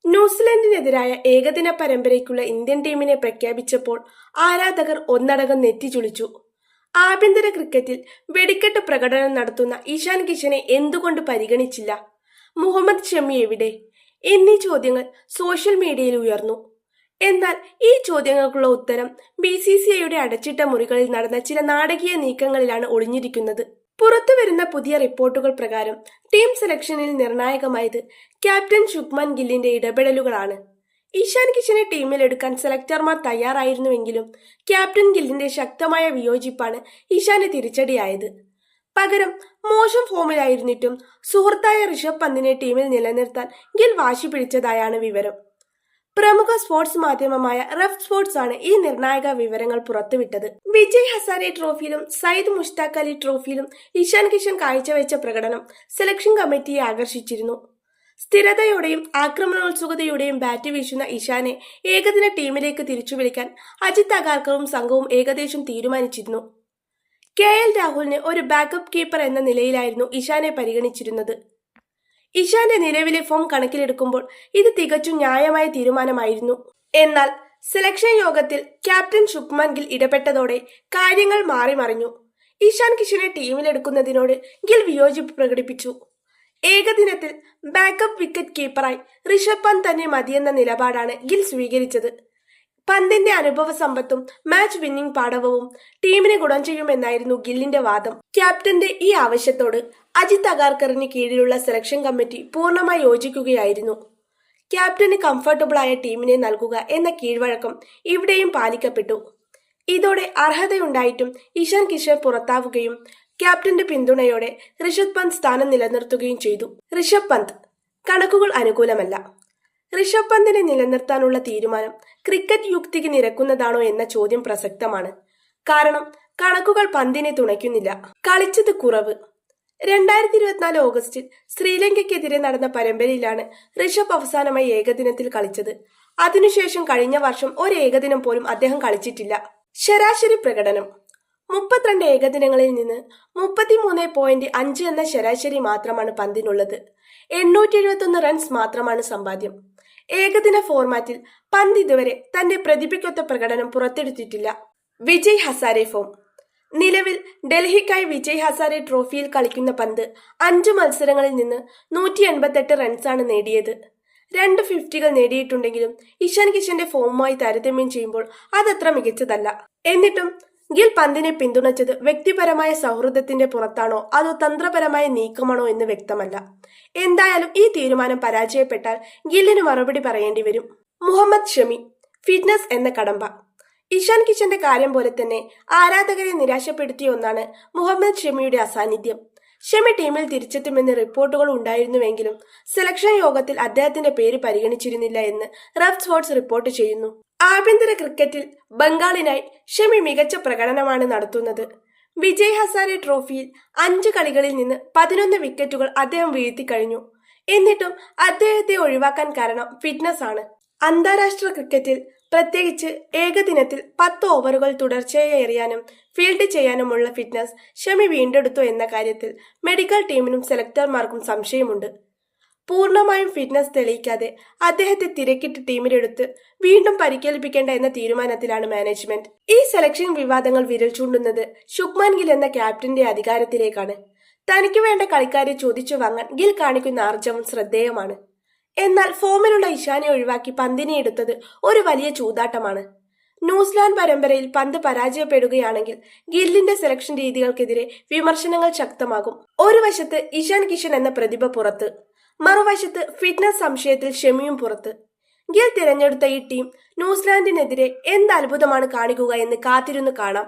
ന്യൂസിലൻഡിനെതിരായ ഏകദിന പരമ്പരയ്ക്കുള്ള ഇന്ത്യൻ ടീമിനെ പ്രഖ്യാപിച്ചപ്പോൾ ആരാധകർ ഒന്നടങ്കം നെറ്റിചുളിച്ചു. ആഭ്യന്തര ക്രിക്കറ്റിൽ വെടിക്കെട്ട് പ്രകടനം നടത്തുന്ന ഇഷാൻ കിഷനെ എന്തുകൊണ്ട് പരിഗണിച്ചില്ല? മുഹമ്മദ് ഷമി എവിടെ? എന്നീ ചോദ്യങ്ങൾ സോഷ്യൽ മീഡിയയിൽ ഉയർന്നു. എന്നാൽ ഈ ചോദ്യങ്ങൾക്കുള്ള ഉത്തരം BCCIയുടെ അടച്ചിട്ട മുറികളിൽ നടന്ന ചില നാടകീയ നീക്കങ്ങളിലാണ് ഒളിഞ്ഞിരിക്കുന്നത്. പുറത്തുവരുന്ന പുതിയ റിപ്പോർട്ടുകൾ പ്രകാരം ടീം സെലക്ഷനിൽ നിർണായകമായത് ക്യാപ്റ്റൻ ശുഭ്മാൻ ഗില്ലിന്റെ ഇടപെടലുകളാണ്. ഇഷാൻ കിഷനെ ടീമിലെടുക്കാൻ സെലക്ടർമാർ തയ്യാറായിരുന്നുവെങ്കിലും ക്യാപ്റ്റൻ ഗില്ലിന്റെ ശക്തമായ വിയോജിപ്പാണ് ഇഷാന് തിരിച്ചടിയായത്. പകരം മോശം ഫോമിലായിരുന്നിട്ടും സുഹൃത്തായ ഋഷഭ് പന്തിനെ ടീമിൽ നിലനിർത്താൻ ഗിൽ വാശി പിടിച്ചതായാണ് വിവരം. പ്രമുഖ സ്പോർട്സ് മാധ്യമമായ റഫ് സ്പോർട്സ് ആണ് ഈ നിർണായക വിവരങ്ങൾ പുറത്തുവിട്ടത്. വിജയ് ഹസാരെ ട്രോഫിയിലും സയ്യിദ് മുഷ്താഖ് അലി ട്രോഫിയിലും ഇഷാൻ കിഷൻ കാഴ്ചവെച്ച പ്രകടനം സെലക്ഷൻ കമ്മിറ്റിയെ ആകർഷിച്ചിരുന്നു. സ്ഥിരതയോടെയും ആക്രമണോത്സുകതയോടെയും ബാറ്റ് വീശുന്ന ഇഷാനെ ഏകദിന ടീമിലേക്ക് തിരിച്ചുവിളിക്കാൻ അജിത് അഗാർക്കറും സംഘവും ഏകദേശം തീരുമാനിച്ചിരുന്നു. KL രാഹുലിന് ഒരു ബാക്കപ്പ് കീപ്പർ എന്ന നിലയിലായിരുന്നു ഇഷാനെ പരിഗണിച്ചിരുന്നത്. ഇഷാന്റെ നിലവിലെ ഫോം കണക്കിലെടുക്കുമ്പോൾ ഇത് തികച്ചും ന്യായമായ തീരുമാനമായിരുന്നു. എന്നാൽ സെലക്ഷൻ യോഗത്തിൽ ക്യാപ്റ്റൻ ശുഭ്മാൻ ഗിൽ ഇടപെട്ടതോടെ കാര്യങ്ങൾ മാറിമറിഞ്ഞു. ഇഷാൻ കിഷനെ ടീമിലെടുക്കുന്നതിനോട് ഗിൽ വിയോജിപ്പ് പ്രകടിപ്പിച്ചു. ഏകദിനത്തിൽ ബാക്കപ്പ് വിക്കറ്റ് കീപ്പറായി ഋഷഭ് പന്ത് തന്നെ മതിയെന്ന നിലപാടാണ് ഗിൽ സ്വീകരിച്ചത്. പന്തിന്റെ അനുഭവ സമ്പത്തും മാച്ച് വിന്നിംഗ് പാടവവും ടീമിന് ഗുണം ചെയ്യുമെന്നായിരുന്നു ഗില്ലിന്റെ വാദം. ക്യാപ്റ്റന്റെ ഈ ആവശ്യത്തോട് അജിത് അഗാർക്കറിന് കീഴിലുള്ള സെലക്ഷൻ കമ്മിറ്റി പൂർണ്ണമായി യോജിക്കുകയായിരുന്നു. ക്യാപ്റ്റന് കംഫർട്ടബിളായ ടീമിനെ നൽകുക എന്ന കീഴ്വഴക്കം ഇവിടെയും പാലിക്കപ്പെട്ടു. ഇതോടെ അർഹതയുണ്ടായിട്ടും ഇഷാൻ കിഷൻ പുറത്താവുകയും ക്യാപ്റ്റന്റെ പിന്തുണയോടെ ഋഷഭ് പന്ത് സ്ഥാനം നിലനിർത്തുകയും ചെയ്തു. ഋഷഭ് പന്ത് കണക്കുകൾ അനുകൂലമല്ല. ഋഷഭ് പന്തിനെ നിലനിർത്താനുള്ള തീരുമാനം ക്രിക്കറ്റ് യുക്തിക്ക് നിരക്കുന്നതാണോ എന്ന ചോദ്യം പ്രസക്തമാണ്. കാരണം കണക്കുകൾ പന്തിനെ തുണയ്ക്കുന്നില്ല. കളിച്ചത് കുറവ്. 2024 ഓഗസ്റ്റിൽ ശ്രീലങ്കയ്ക്കെതിരെ നടന്ന പരമ്പരയിലാണ് ഋഷഭ് അവസാനമായി ഏകദിനത്തിൽ കളിച്ചത്. അതിനുശേഷം കഴിഞ്ഞ വർഷം ഒരു ഏകദിനം പോലും അദ്ദേഹം കളിച്ചിട്ടില്ല. ശരാശരി പ്രകടനം 32 ഏകദിനങ്ങളിൽ നിന്ന് 33.5 എന്ന ശരാശരി മാത്രമാണ് പന്തിനുള്ളത്. 871 റൺസ് മാത്രമാണ് സമ്പാദ്യം. ഏകദിന ഫോർമാറ്റിൽ പന്ത് ഇതുവരെ തന്റെ പ്രതിഭയ്ക്കൊത്ത പ്രകടനം പുറത്തെടുത്തിട്ടില്ല. വിജയ് ഹസാരെ ഫോം. നിലവിൽ ഡൽഹിക്കായി വിജയ് ഹസാരെ ട്രോഫിയിൽ കളിക്കുന്ന പന്ത് 5 മത്സരങ്ങളിൽ നിന്ന് 188 റൺസാണ് നേടിയത്. 2 ഫിഫ്റ്റികൾ നേടിയിട്ടുണ്ടെങ്കിലും ഇഷാൻ കിഷന്റെ ഫോമുമായി താരതമ്യം ചെയ്യുമ്പോൾ അതത്ര മികച്ചതല്ല. എന്നിട്ടും ഗിൽ പന്തിനെ പിന്തുണച്ചത് വ്യക്തിപരമായ സൗഹൃദത്തിന്റെ പുറത്താണോ അതോ തന്ത്രപരമായ നീക്കമാണോ എന്ന് വ്യക്തമല്ല. എന്തായാലും ഈ തീരുമാനം പരാജയപ്പെട്ടാൽ ഗില്ലിന് മറുപടി പറയേണ്ടി വരും. മുഹമ്മദ് ഷമി. ഫിറ്റ്നസ് എന്ന കടമ്പ. ഇഷാൻ കിഷന്റെ കാര്യം പോലെ തന്നെ ആരാധകരെ നിരാശപ്പെടുത്തിയ ഒന്നാണ് മുഹമ്മദ് ഷമിയുടെ അസാന്നിധ്യം. ഷമി ടീമിൽ തിരിച്ചെത്തുമെന്ന് റിപ്പോർട്ടുകൾ ഉണ്ടായിരുന്നുവെങ്കിലും സെലക്ഷൻ യോഗത്തിൽ അദ്ദേഹത്തിന്റെ പേര് പരിഗണിച്ചിരുന്നില്ല എന്ന് റഫ് സ്പോർട്സ് റിപ്പോർട്ട് ചെയ്യുന്നു. ആഭ്യന്തര ക്രിക്കറ്റിൽ ബംഗാളിനായി ഷമി മികച്ച പ്രകടനമാണ് നടത്തുന്നത്. വിജയ് ഹസാരെ ട്രോഫിയിൽ 5 കളികളിൽ നിന്ന് 11 വിക്കറ്റുകൾ അദ്ദേഹം വീഴ്ത്തിക്കഴിഞ്ഞു. എന്നിട്ടും അദ്ദേഹത്തെ ഒഴിവാക്കാൻ കാരണം ഫിറ്റ്നസ് ആണ്. അന്താരാഷ്ട്ര ക്രിക്കറ്റിൽ പ്രത്യേകിച്ച് ഏകദിനത്തിൽ 10 ഓവറുകൾ തുടർച്ചയായി എറിയാനും ഫീൽഡ് ചെയ്യാനുമുള്ള ഫിറ്റ്നസ് ഷമി വീണ്ടെടുത്തു എന്ന കാര്യത്തിൽ മെഡിക്കൽ ടീമിനും സെലക്ടർമാർക്കും സംശയമുണ്ട്. പൂർണ്ണമായും ഫിറ്റ്നസ് തെളിയിക്കാതെ അദ്ദേഹത്തെ തിരക്കിട്ട് ടീമിലെടുത്ത് വീണ്ടും പരിക്കേൽപ്പിക്കേണ്ട എന്ന തീരുമാനത്തിലാണ് മാനേജ്മെന്റ്. ഈ സെലക്ഷൻ വിവാദങ്ങൾ വിരൽ ചൂണ്ടുന്നത് ശുഭ്മാൻ ഗിൽ എന്ന ക്യാപ്റ്റന്റെ അധികാരത്തിലേക്കാണ്. തനിക്ക് വേണ്ട കളിക്കാരെ ചോദിച്ചു വാങ്ങാൻ ഗിൽ കാണിക്കുന്ന ആർജവം ശ്രദ്ധേയമാണ്. എന്നാൽ ഫോമിലുള്ള ഇഷാനെ ഒഴിവാക്കി പന്തിനെ എടുത്തത് ഒരു വലിയ ചൂതാട്ടമാണ്. ന്യൂസിലാൻഡ് പരമ്പരയിൽ പന്ത് പരാജയപ്പെടുകയാണെങ്കിൽ ഗില്ലിന്റെ സെലക്ഷൻ രീതികൾക്കെതിരെ വിമർശനങ്ങൾ ശക്തമാകും. ഒരു വശത്ത് ഇഷാൻ കിഷൻ എന്ന പ്രതിഭ പുറത്ത്, മറുവശത്ത് ഫിറ്റ്നസ് സംശയത്തിൽ ഷമിയും പുറത്ത്. ഗിൽ തിരഞ്ഞെടുത്ത ഈ ടീം ന്യൂസിലാൻഡിനെതിരെ എന്ത് അത്ഭുതമാണ് കാണിക്കുക എന്ന് കാത്തിരുന്ന് കാണാം.